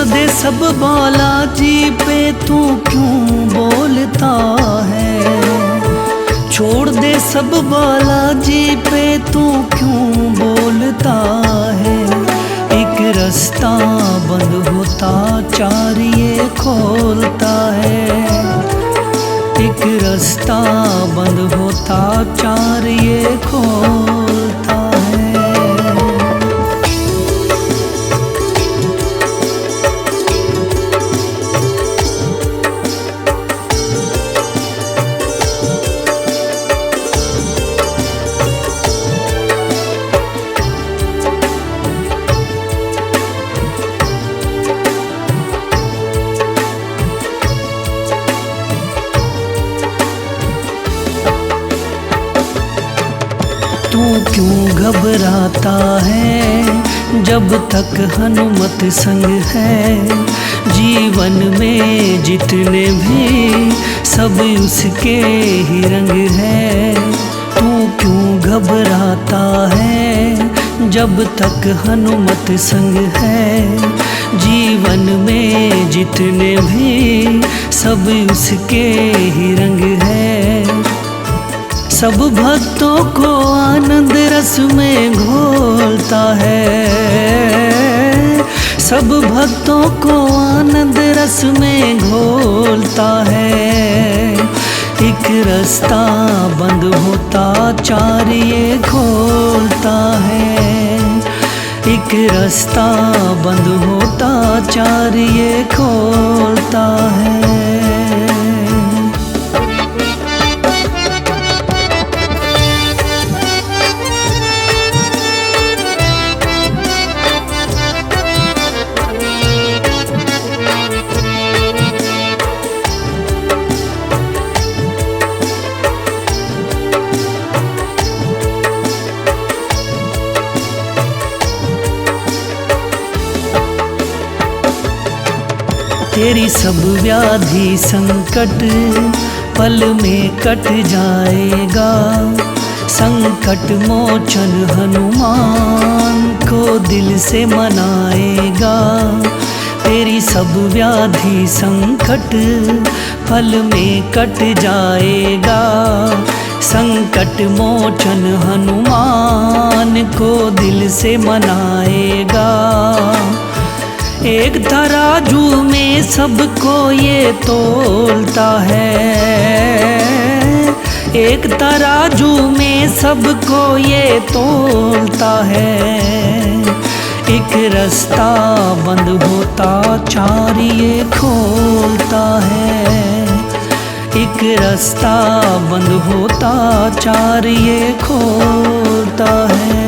दे सब बालाजी पे तू क्यों बोलता है। छोड़ दे सब बालाजी पे तू क्यों बोलता है। एक रास्ता बंद होता चार ये खोलता है। एक रास्ता बंद होता चार ये खोलता है। तू क्यों घबराता है जब तक हनुमत संग है। जीवन में जितने भी सब उसके ही रंग है। तू क्यों घबराता है जब तक हनुमत संग है। जीवन में जितने भी सब उसके ही रंग है। सब भक्तों को आनंद रस में घोलता है। सब भक्तों को आनंद रस में घोलता है। एक रास्ता बंद होता चार ये खोलता है। एक रास्ता बंद होता चार ये खोलता है। तेरी सब व्याधि संकट पल में कट जाएगा। संकट मोचन हनुमान को दिल से मनाएगा। तेरी सब व्याधि संकट पल में कट जाएगा। संकट मोचन हनुमान को दिल से मनाएगा। एक तराजू में सबको ये तोलता है। एक तराजू में सबको ये तोलता है। एक रास्ता बंद होता चार ये खोलता है। एक रास्ता बंद होता चार ये खोलता है।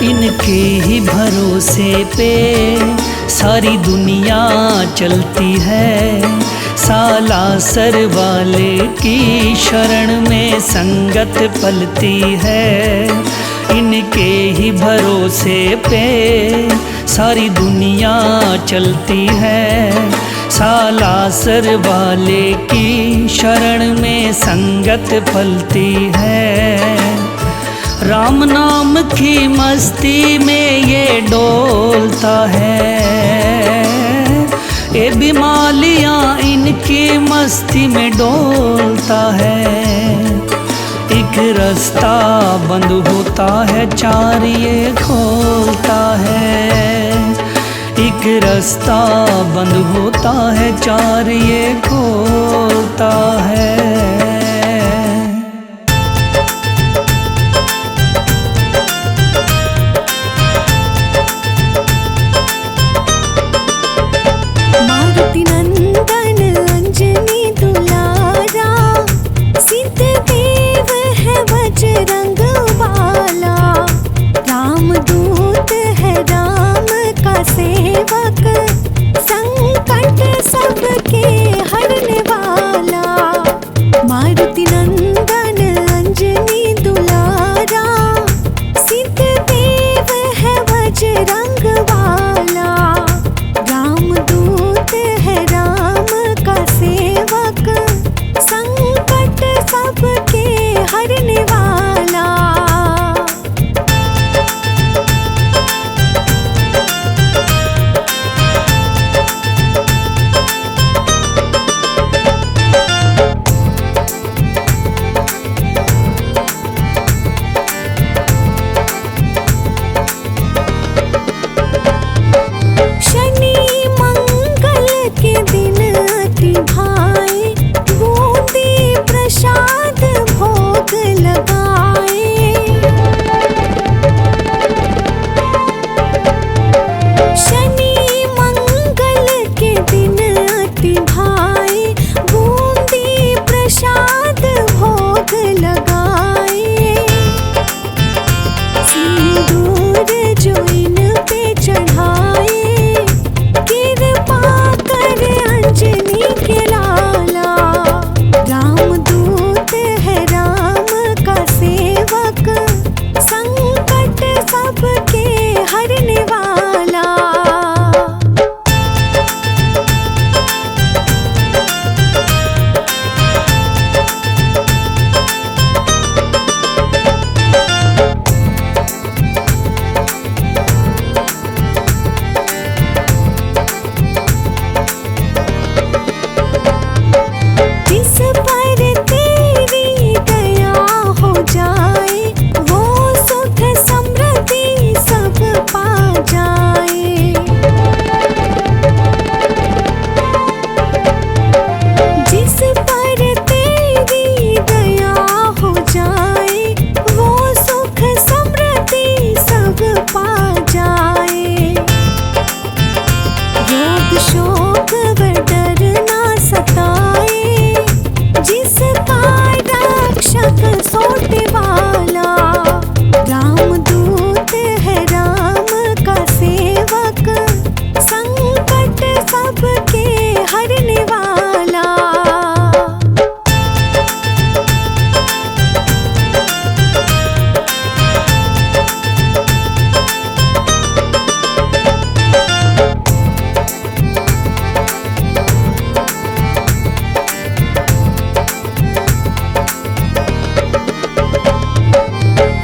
इनके ही भरोसे पे सारी दुनिया चलती है। सालासर वाले की शरण में संगत पलती है। इनके ही भरोसे पे सारी दुनिया चलती है। सालासर वाले की शरण में संगत पलती है। राम नाम की मस्ती में ये डोलता है। ये बीमालियाँ इनकी मस्ती में डोलता है। एक रास्ता बंद होता है चार ये खोलता है। एक रास्ता बंद होता है चार ये खोलता है। रंग वाला रामदूत है राम का सेवक। संकट सबके अति भाए, बूंदी प्रसाद भोग लगाए। शनि मंगल के दिन अति भाए, बूंदी प्रसाद भोग लगाए। सिंदूर जो इन पे चढ़ाए, कृपा कर अंजनी के लाला। रामदूत है राम का सेवक, संकट सबके हरने वाला। जिस पर तेरी दया हो जाए, वो सुख समृद्धि सब पा जाए। जिस पर तेरी दया हो जाए, वो सुख समृद्धि सब पा जाए। रोग शोक व डर ना सताए, जिसका रक्षक सोटे वाला। रामदूत है राम का सेवक, संकट सबके हरने वाला।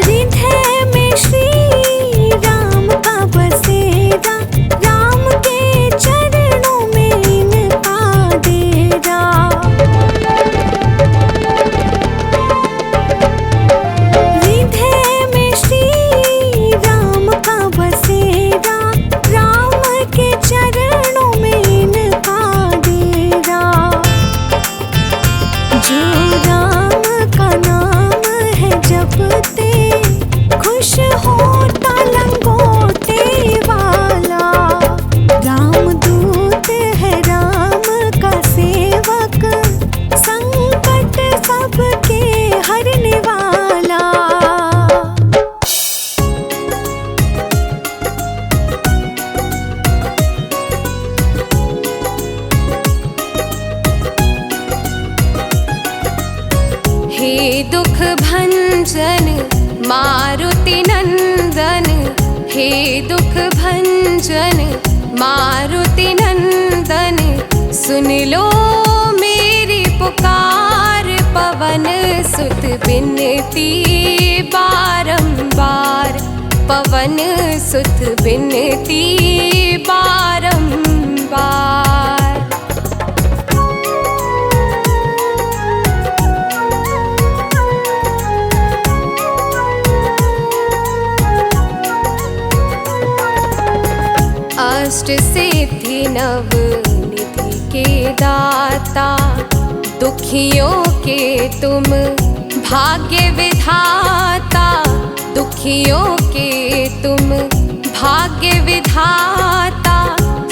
हृदय में श्री राम का बसेरा, राम के चरणों में इनका डेरा। हृदय में श्री राम का बसेरा, राम के चरणों में इनका डेरा। जो राम का नाम है जपते, खुश होता लंगोटे वाला। रामदूत है राम का सेवक, संकट सबके हरने वाला। हे दुख भंजन मारुति नंदन, हे दुख भंजन मारुति नंदन। सुन लो मेरी पुकार, पवन सुत बिनती बारंबार। पवन सुत बिनती बारंबार। अष्ट सिद्धि नव निधि के दाता, दुखियों के तुम भाग्य विधाता। दुखियों के तुम भाग्य विधाता।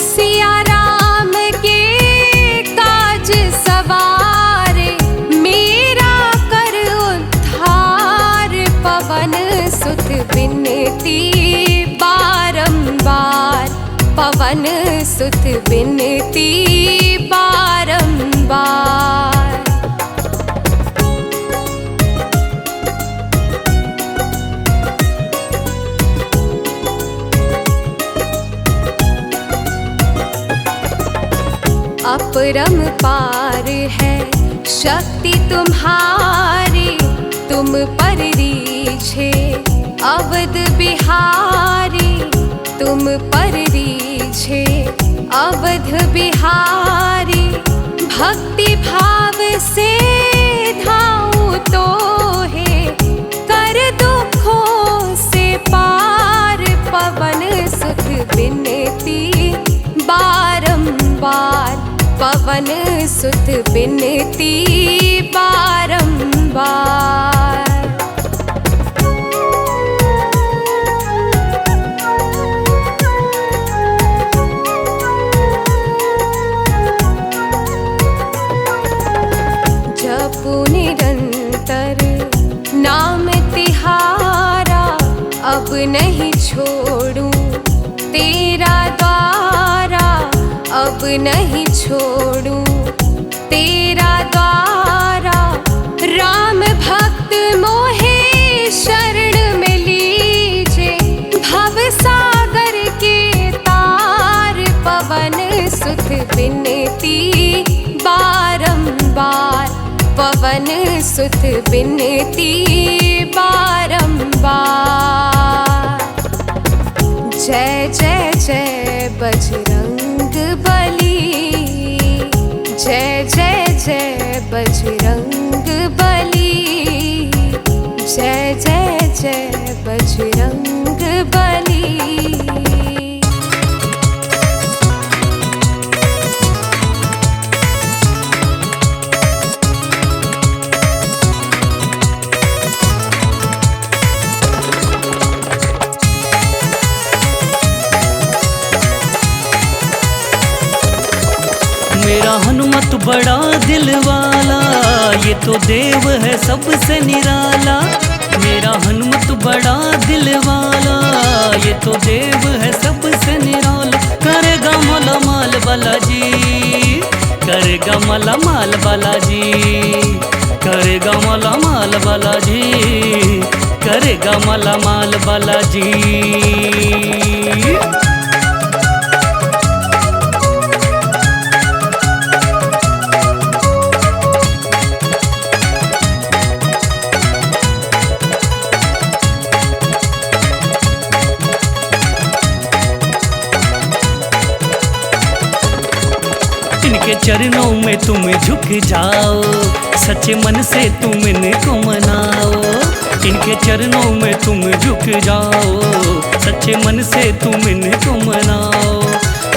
सिया राम के काज सवारे, मेरा कर उद्धार। पवन सुत बिनती बारंबार। पवन सुत बिनती बारंबार। अपरम पार है शक्ति तुम्हारी, तुम पर रीझे अवध बिहारी। तुम पर रीझे अवध बिहारी। भक्ति भाव से धाऊं तो है, कर दुखों से पार। पवन सुत बिनती बारंबार। पवन पवन सुत बिनती बारंबार। जपू निरंतर नाम तिहारा, अब नहीं छोड़ूं तेरा द्वारा, अब नहीं छोड़ूं तेरा द्वारा। राम भक्त मोहे शरण में लीजे, भव सागर के तार पवन सुत बिनती बारंबार, पवन सुत बिनती बारंबार। जय जय जय बजरंग बली, जय जय जय बजरंग बली, जय जय जय बजरंग बली। मेरा हनुमत बड़ा दिल वाला, ये तो देव है सबसे निराला। मेरा हनुमत बड़ा दिल वाला, ये तो देव है सबसे निराला। करेगा माला माल बालाजी, करेगा माला माल बालाजी, करेगा माला माल बालाजी, करेगा माला माल बालाजी। इनके चरणों में तुम झुक जाओ, सच्चे मन से तुम इनको मनाओ। इनके चरणों में तुम झुक जाओ, सच्चे मन से तुम इनको मनाओ।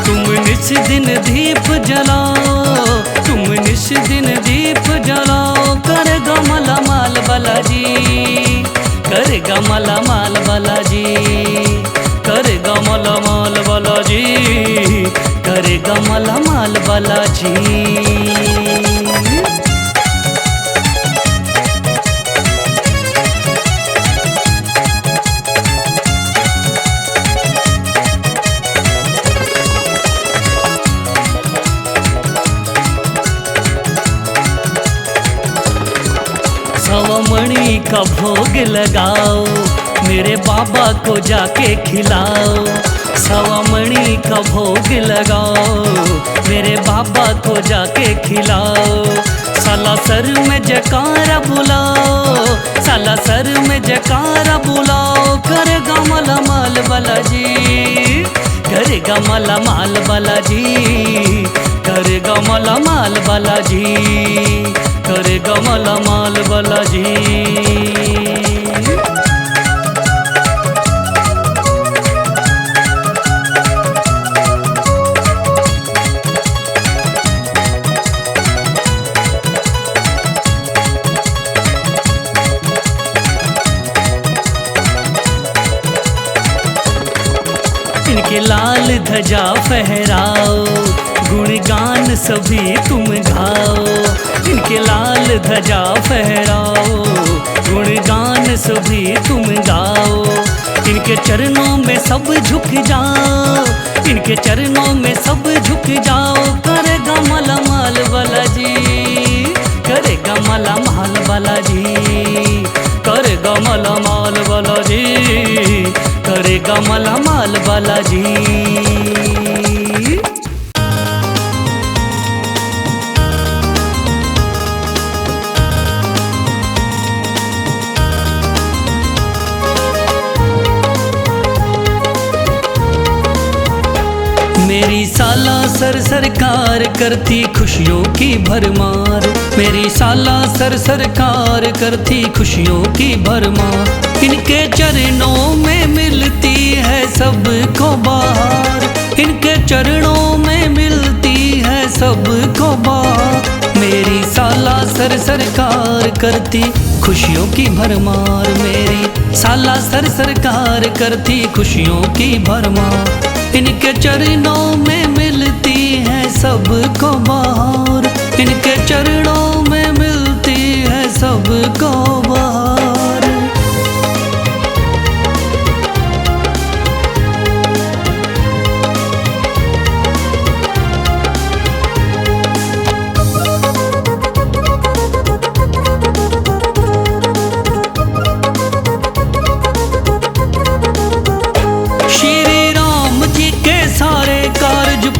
तुम निस दिन दीप जलाओ, तुम निस दिन दीप जलाओ। करेगा माला माल बालाजी, करेगा माला माल बालाजी, करेगा माला माल बालाजी, करेगा माला माल बालाजी। सवा मणि का भोग लगाओ, मेरे बाबा को जाके खिलाओ। सवा मणि का भोग लगाओ, मेरे बाबा को जाके खिलाओ। सालासर में जयकारा बुलाओ, सालासर में जयकारा बुलाओ। करेगा माला माल बालाजी, करेगा माला माल बालाजी, करेगा माला माल बालाजी, करेगा माला माल बालाजी। इनके लाल ध्वजा फहराओ, गुणगान सभी तुम गाओ। इनके लाल ध्वजा फहराओ, गुणगान सभी तुम गाओ। इनके चरणों में सब झुक जाओ, इनके चरणों में सब झुक जाओ। करेगा माला माल बालाजी, करेगा माला माल बालाजी, करेगा माला माल बालाजी, करेगा माला माल बालाजी। मेरी साला सरकार करती खुशियों की भरमार। मेरी साला सरकार करती खुशियों की भरमार। इनके चरणों में मिलती है सबको बहार, इनके चरणों में मिलती है सबको बाहर। मेरी साला सर सरकार करती खुशियों की भरमार, मेरी साला सर सरकार करती खुशियों की भरमार। इनके चरणों में मिलती है सबको बहार, इनके चरणों में मिलती है सबको बहार।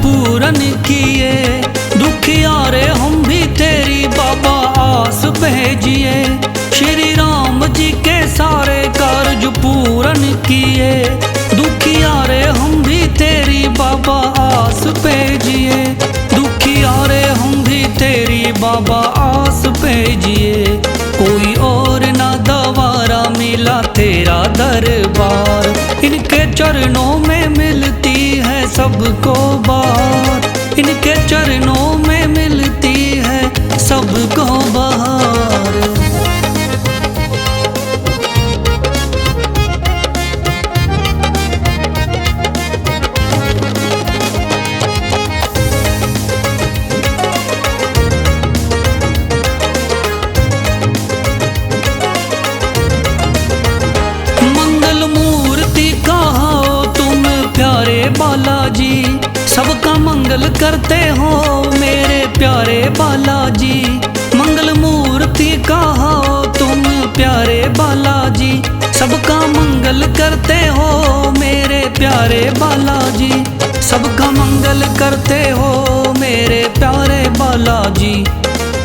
पूरन किए दुखियारे हम भी तेरी बाबा आस भेजिए। श्री राम जी के सारे कार्य पूरन किए दुखियारे हम भी तेरी बाबा आस भेजिए। दुखियारे हम भी तेरी बाबा आस भेजिए। कोई और ना दवारा मिला तेरा दरबार, इनके चरणों में मिलती है सबको बाहर, इनके चरणों में मिलती है सबको बाहर। मंगल मूर्ति कहो तुम प्यारे बालाजी, सबका मंगल करते हो मेरे प्यारे बालाजी। मंगल मूर्ति कहो तुम प्यारे बालाजी, सबका मंगल करते हो मेरे प्यारे बालाजी। सबका मंगल करते हो मेरे प्यारे बालाजी।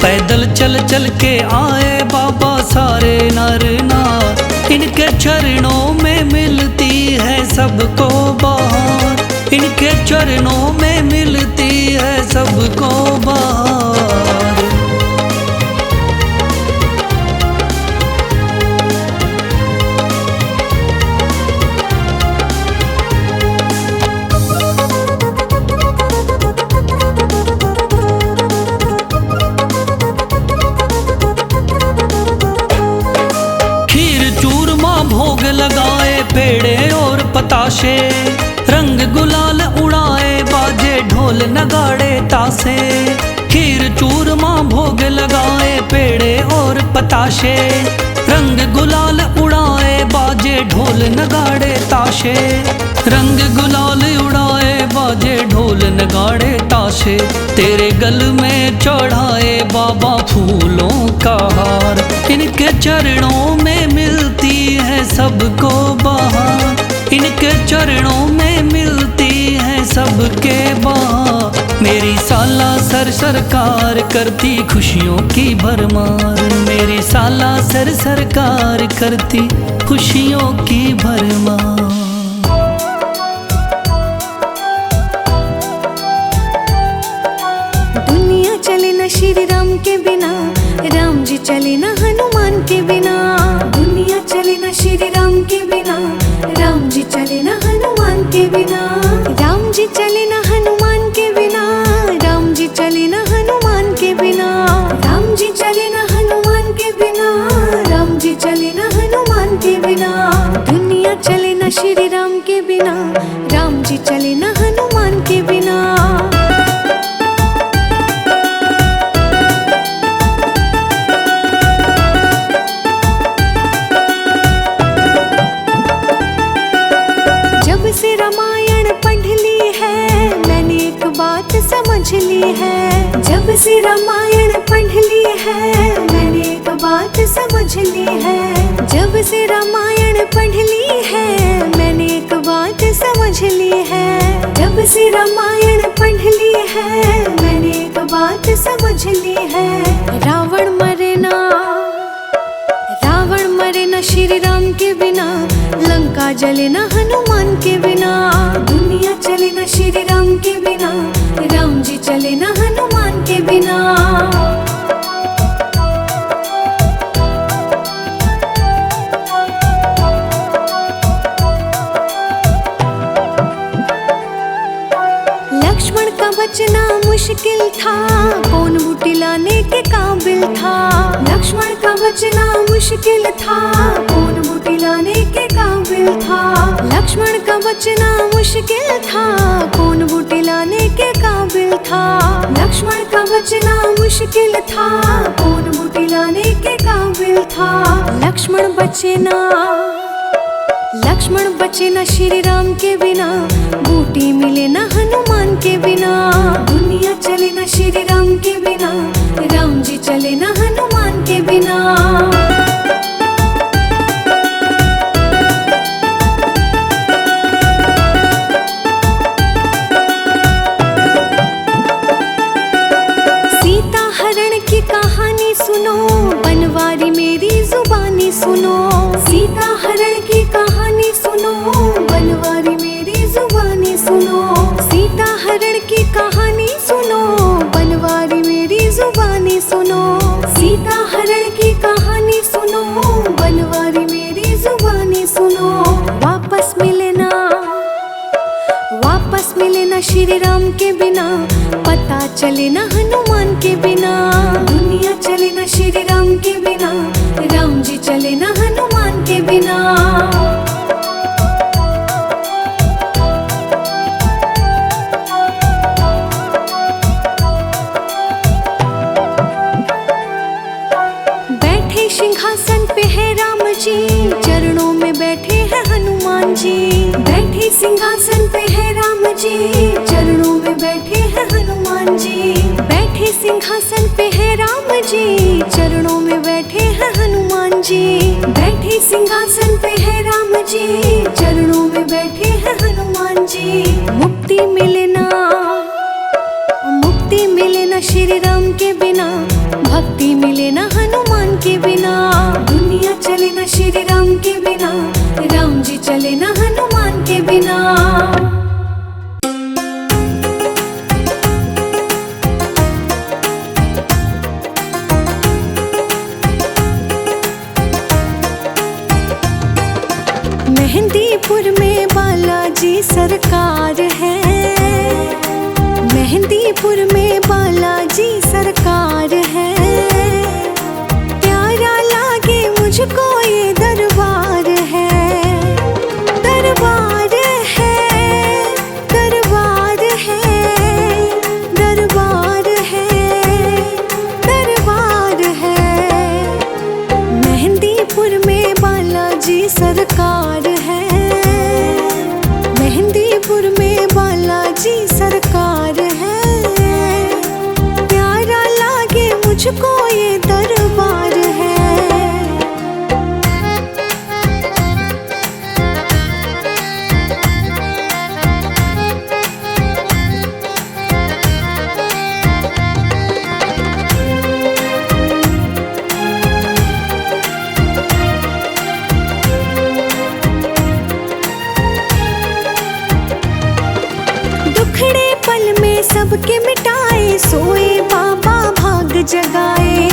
पैदल चल चल के आए बाबा सारे नर नार, इनके चरणों में मिलती है सबको बहार, इनके चरणों में मिलती है सबको बहार। खीर चूरमा भोग लगाए पेड़े और पताशे, रंग गुलाल उड़ाए बाजे ढोल नगाड़े तासे। खीर चूरमा भोग लगाए पेड़े और पताशे, रंग गुलाल उड़ाए बाजे ढोल नगाड़े ताशे। रंग गुलाल उड़ाए बाजे ढोल नगाड़े ताशे। तेरे गल में चढ़ाए बाबा फूलों का हार, इनके चरणों में मिलती है सबको बहार, इनके चरणों में मिलती है सबके बहार। मेरी साला सर सरकार करती खुशियों की भरमार, मेरी साला सर सरकार करती खुशियों की भरमार। दुनिया चले न श्री राम के बिना, राम जी चले न हनुमान के बिना। दुनिया चले न श्री राम के बिना, राम जी चले न हनुमान के बिना। राम जी चले न हनुमान के बिना, राम जी चले न हनुमान के बिना। राम जी चले न हनुमान के बिना, राम जी चले न हनुमान के बिना। दुनिया चले न श्री राम के बिना, राम जी चले न हनुमान के बिना। जब से रामायण पढ़ ली है मैंने एक बात समझ ली है। जब से रामायण पढ़ ली है मैंने एक बात समझ ली है। जब से रामायण पढ़ ली है मैंने एक बात समझ ली है। जब से रामायण पढ़ ली है मैंने एक बात समझ ली है। रावण मरे ना, रावण मरे न श्री राम के बिना, लंका जले न हनुमान के बिना। दुनिया चले न श्री राम के बिना, राम जी चले न हनुमान के बिना। लक्ष्मण का बचना मुश्किल था, लाने के काबिल था। लक्ष्मण का बचना मुश्किल था, कौन बूटी लाने के काबिल था। लक्ष्मण का बचना मुश्किल था, कौन बूटी लाने के काबिल था। लक्ष्मण का बचना मुश्किल था, कौन बूटी लाने के काबिल था। लक्ष्मण बचे ना, लक्ष्मण बचे ना श्री राम के बिना, बूटी मिले ना हनुमान के बिना। दुनिया चले ना श्री राम के बिना, राम जी चले ना हनुमान के बिना। सीता हरण की कहानी सुनो, बनवारी मेरी जुबानी सुनो। सीता हरण की कहानी सुनो, बनवारी मेरी जुबानी सुनो। सीता हरण की कहानी सुनो, बनवारी मेरी जुबानी सुनो। सीता हरण की कहानी सुनो, बनवारी मेरी जुबानी सुनो। वापस मिले ना, वापस मिले ना श्री राम के बिना, पता चले ना हनुमान के बिना। दुनिया चले ना श्री राम के बिना, राम जी चले ना हनुमान के बिना। बैठे सिंहासन पे है राम जी, चरणों में बैठे हैं हनुमान जी। बैठे सिंहासन पे है राम जी, चरणों में बैठे हैं हनुमान जी। बैठे सिंहासन पे है राम जी, चरणों में बैठे हैं हनुमान जी। बैठे सिंहासन पे है राम जी, चरणों में बैठे हैं हनुमान जी। मुक्ति मिले ना, मुक्ति मिले ना श्री राम के बिना, भक्ति मिले ना हनुमान के बिना। दुनिया चले ना श्री राम के बिना, राम जी चले ना हनुमान के बिना। मेहंदीपुर में बालाजी सरकार है, मेहंदीपुर में बालाजी सरकार है। प्यारा लागे मुझको ये दरबार है, दरबार है, दरबार है, दरबार है, दरबार है। मेहंदीपुर में बालाजी सरकार है, मेहंदीपुर में बालाजी सरकार है। प्यारा लागे मुझको ये दरबार है। दुखड़े पल में सबके मिटाए, सोए बाबा भाग जगाए।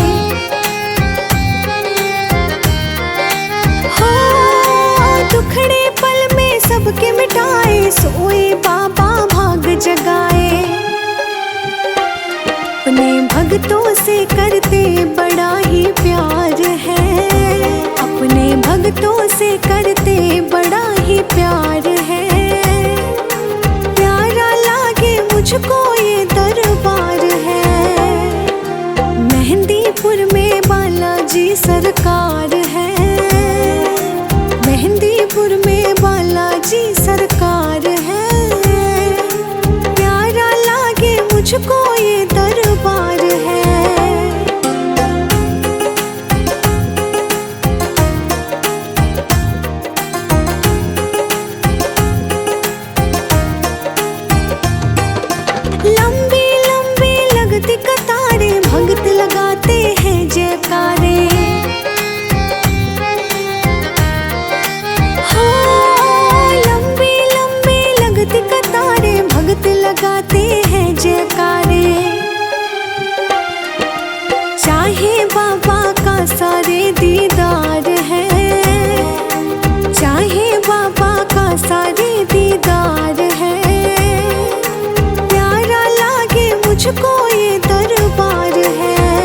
हो दुखड़े पल में सबके मिटाए, सोए बाबा भाग जगाए। अपने भक्तों से करते बड़ा ही प्यार है, अपने भक्तों से करते बड़ा ही प्यार है। मुझको ये दरबार है। मेहंदीपुर में बालाजी सरकार है, मेहंदीपुर में बालाजी सरकार है। प्यारा लागे मुझको ये दरबार है। लंबी लंबी लगती कतारे, भगत लगाते हैं जयकारे। हो लंबी लंबी लगती कतारे, भगत लगाते हैं जयकारे। चाहे बाबा का सारे दीदार है, चाहे बाबा का सारे दीदार है। मुझको ये दरबार है।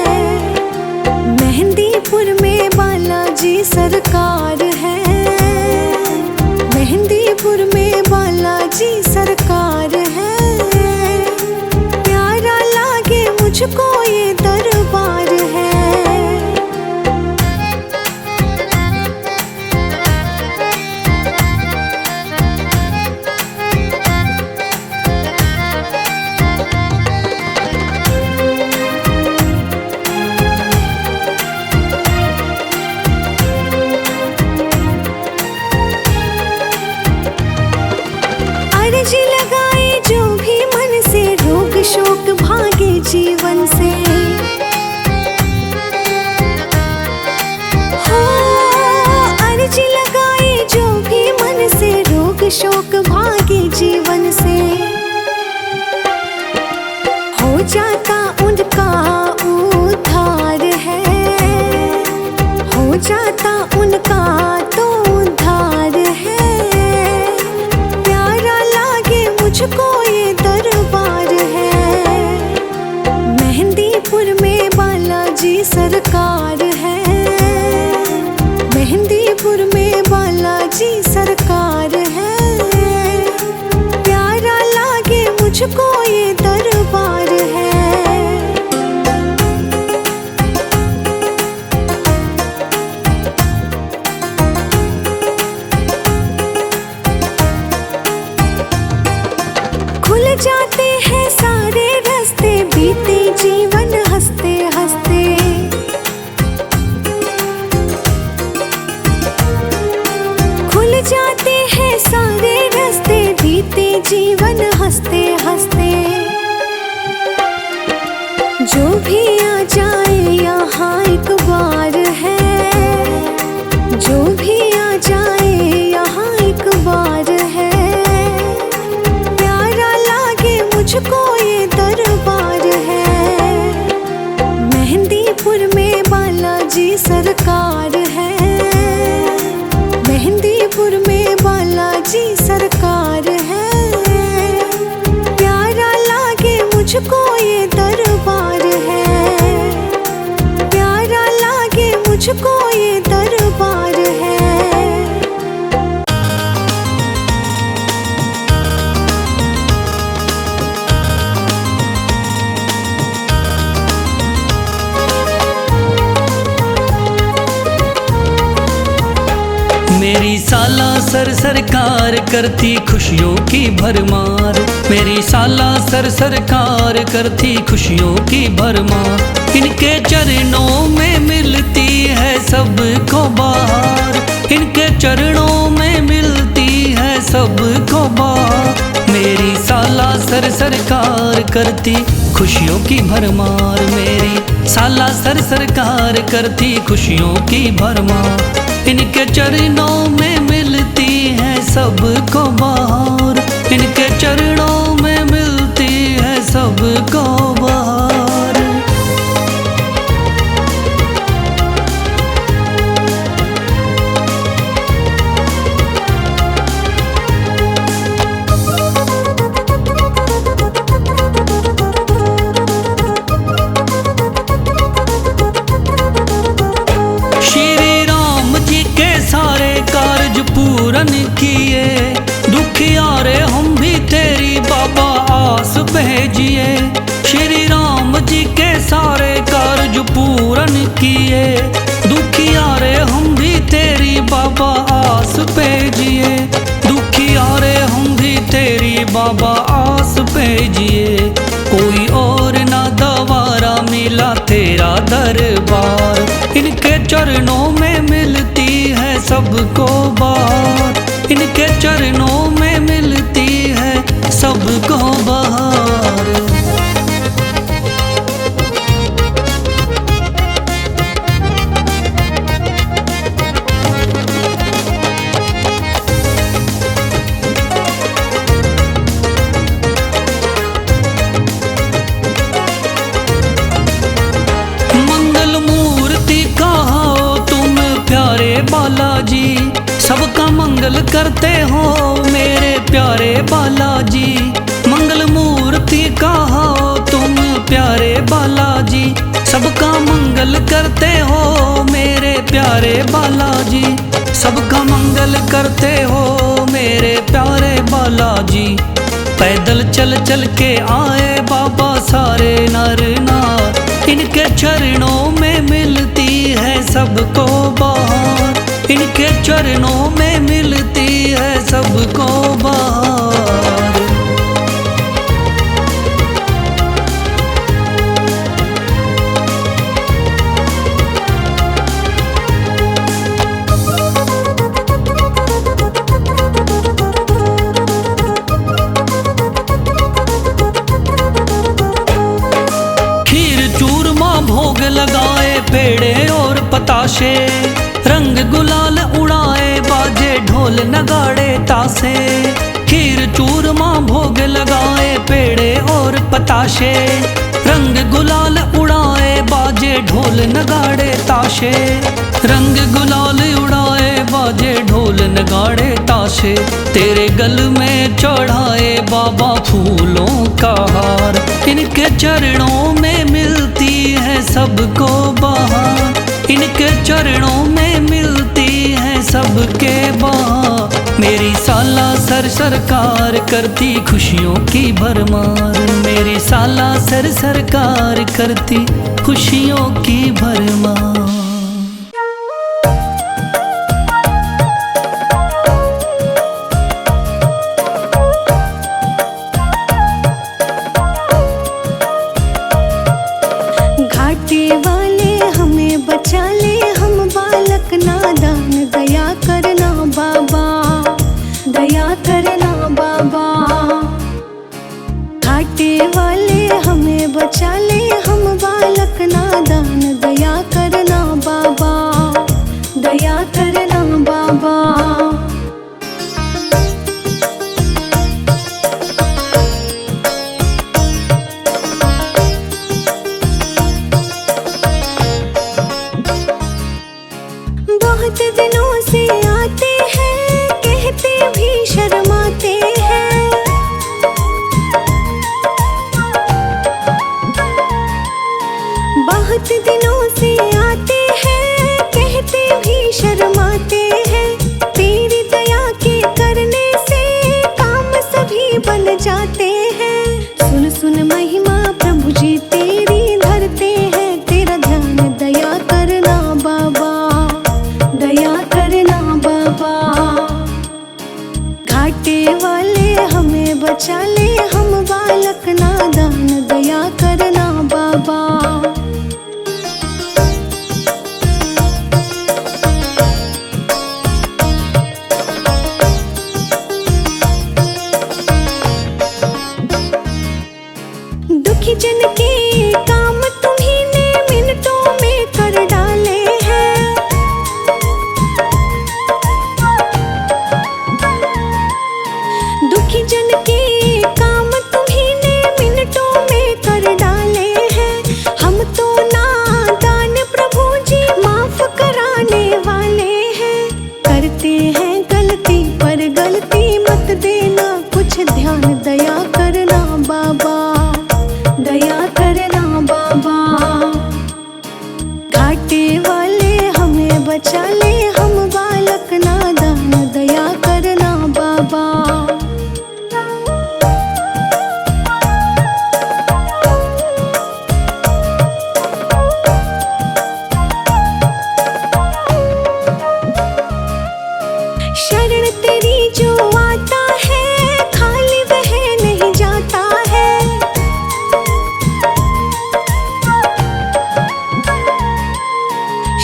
बालाजी सरकार है। मेहंदीपुर में बालाजी सरकार है। प्यारा लागे मुझको ये दरबार है। खुल जाते हैं सारे रास्ते, बीते जीवन हंसते हंसते। खुल जाते हैं सारे रास्ते, बीते जीवन हंसते हंसते। जो भी आ जाए यहाँ एक बार है, जो भी आ जाए यहाँ एक बार है। प्यारा लागे मुझको ये दरबार है। मेहंदीपुर में बालाजी सरकार है। मेहंदीपुर में बालाजी सरकार है। प्यारा लागे मुझको ये दरबार है। प्यारा लागे मुझको ये दरबार है। मेरी साला सरकार करती खुशियों की भरमार। मेरी साला सरकार करती खुशियों की भरमार। इनके चरणों में मिलती है सबको बहार। इनके चरणों में मिलती है सबको बहार। मेरी साला सरकार करती खुशियों की भरमार। मेरी साला सरकार करती खुशियों की भरमार। इनके चरणों में मिलती है सबको बहार। इनके चरणों में मिलती है सबको बहार। पूरन किए दुखियारे हम भी तेरी बाबा आस भेजिए। श्री राम जी के सारे कार्य पूरन किए दुखियारे हम भी तेरी बाबा आस भेजिए। दुखियारे हम भी तेरी बाबा आस भेजिए। कोई और ना दोबारा मिला तेरा दरबार। इनके चरणों में मिलती है सबको बहार। इनके चरणों में मिलती है सबको बहार। बालाजी सबका मंगल करते हो मेरे प्यारे बालाजी। मंगल मूर्ति का हो तुम प्यारे बालाजी। सबका मंगल करते हो मेरे प्यारे बालाजी। सबका मंगल करते हो मेरे प्यारे बालाजी। पैदल चल चल के आए बाबा सारे नर नार। इनके चरणों में मिलती है सबको बहार। इनके चरणों में मिलती है सबको बहार। भोग लगाए पेड़े और पताशे। रंग गुलाल उड़ाए बाजे ढोल नगाड़े तासे। खीर चूरमा भोग लगाए पेड़े और पताशे। रंग गुलाल उड़ाए बाजे ढोल नगाड़े ताशे। रंग गुलाल उड़ाए बाजे ढोल नगाड़े ताशे। तेरे गल में चढ़ाए बाबा फूलों का हार। इनके चरणों में मिलती है सबको बहार, इनके चरणों में मिलती है सबके बहार। मेरी साला सरकार करती खुशियों की भरमार, मेरी साला सरकार करती खुशियों की भरमार। घाटे वाले हमें बचा ले, हम बालक नादान, दया करना बाबा, दया करना बाबा। घाटे वाले हमें बचा ले, हम बालक नादान, दया करना बाबा, दया करना बाबा। बहुत दिनों से आते हैं, कहते भी शर्माते हैं। बहुत दिनों से आते हैं, कहते भी शर्माते हैं। तेरी दया के करने से काम सभी बन जाते हैं। सुन सुन महिमा प्रभु जी तेरी धरते हैं, तेरा ध्यान दया करना बाबा, दया करना बाबा। घाटे वाले हमें बचा ले, हम बालक नादान, दया करना बाबा। दुखी जन के काम तुम्ही ने मिनटों में कर डाले हैं। दुखी जन के काम तुम्ही ने मिनटों में कर डाले हैं। हम तो नादान प्रभु जी माफ कराने वाले हैं। करते हैं गलती पर गलती मत देना कुछ ध्यान, दया करना बाबा, दया करना बाबा। घाटे वाले हमें बचा ले, हम बालक नादान, दया करना बाबा। शरण तेरी जो आता है, खाली वह नहीं जाता है।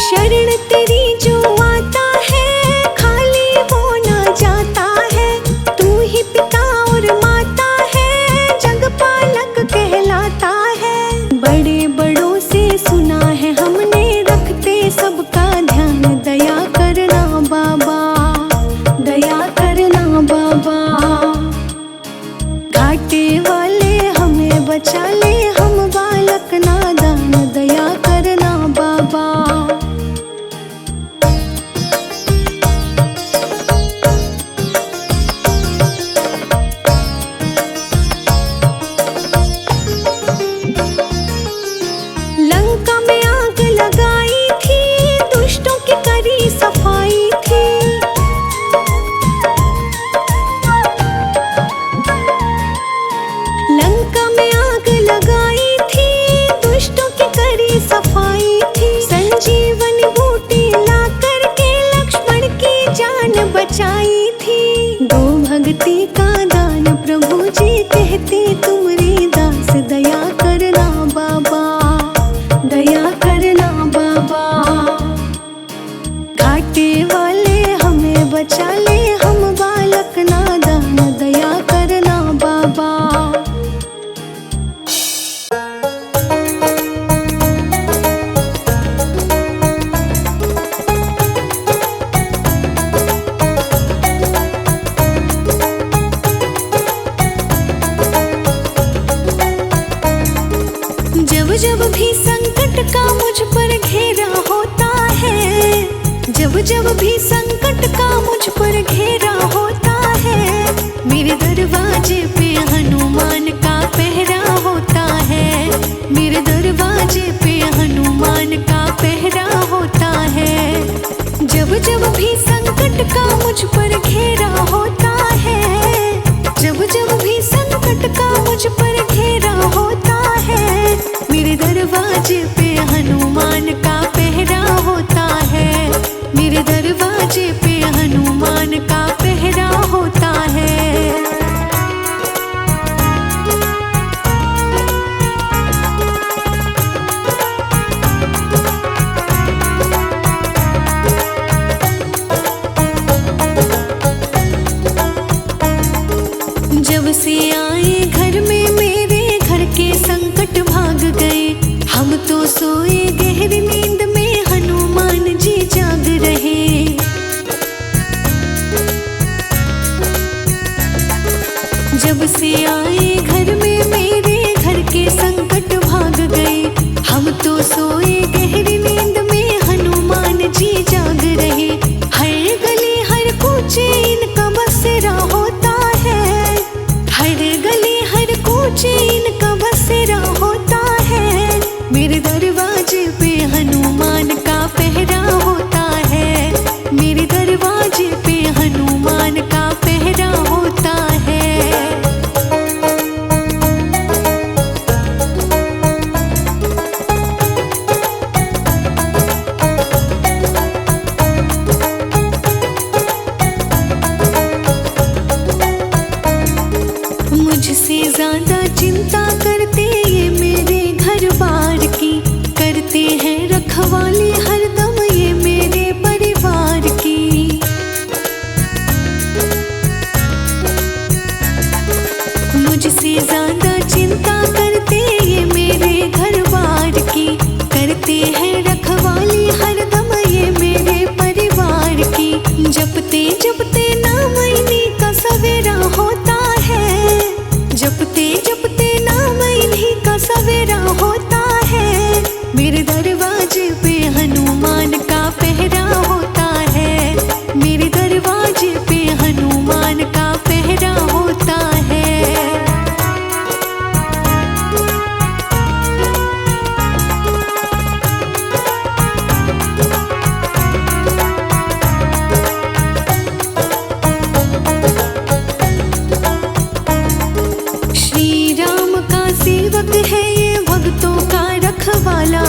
शरण तेरी जो आता है, खाली वो न जाता है। तू ही पिता और माता है, जग पालक कहलाता है। बड़े बड़ों से सुना है हमने, रखते सबका ध्यान, दया करना बाबा, दया करना बाबा। घाटे वाले हमें बचा ले, हम बालक नादान, दया करना बाबा। लंका में आग लगाई थी, दुष्टों की करी सफाई थी। लंका में आग लगाई थी, दुष्टों की करी सफाई थी। संजीवनी बूटी ला करके लक्ष्मण की जान बचाई थी। दो भक्ति का दान प्रभु जी कहते तुमरी दास, दया करना बाबा, दया करना बाबा। घाटे वाले हमें बचा ले, हम बालक नादान, दया करना बाबा। जब जब भी संकट का मुझ पर घेरा होता है, जब जब भी संकट का मुझ पर घेरा होता है, मेरे दरवाजे पे हनुमान का पहरा होता है। मेरे दरवाजे पे रखवाली हरदम ये मेरे परिवार की। मुझसे ज्यादा चिंता करते ये मेरे घर बार की, करते हैं रखवाली हरदम ये मेरे परिवार की। जपते जपते नाम इन्हीं का सवेरा होता है, जपते जपते नाम इन्हीं का सवेरा होता है। मेरे दरवाजे पे हनुमान का पहरा होता है, मेरे दरवाजे पे हनुमान का पहरा होता है। श्री राम का सेवक है ये, भक्तों का रखवाला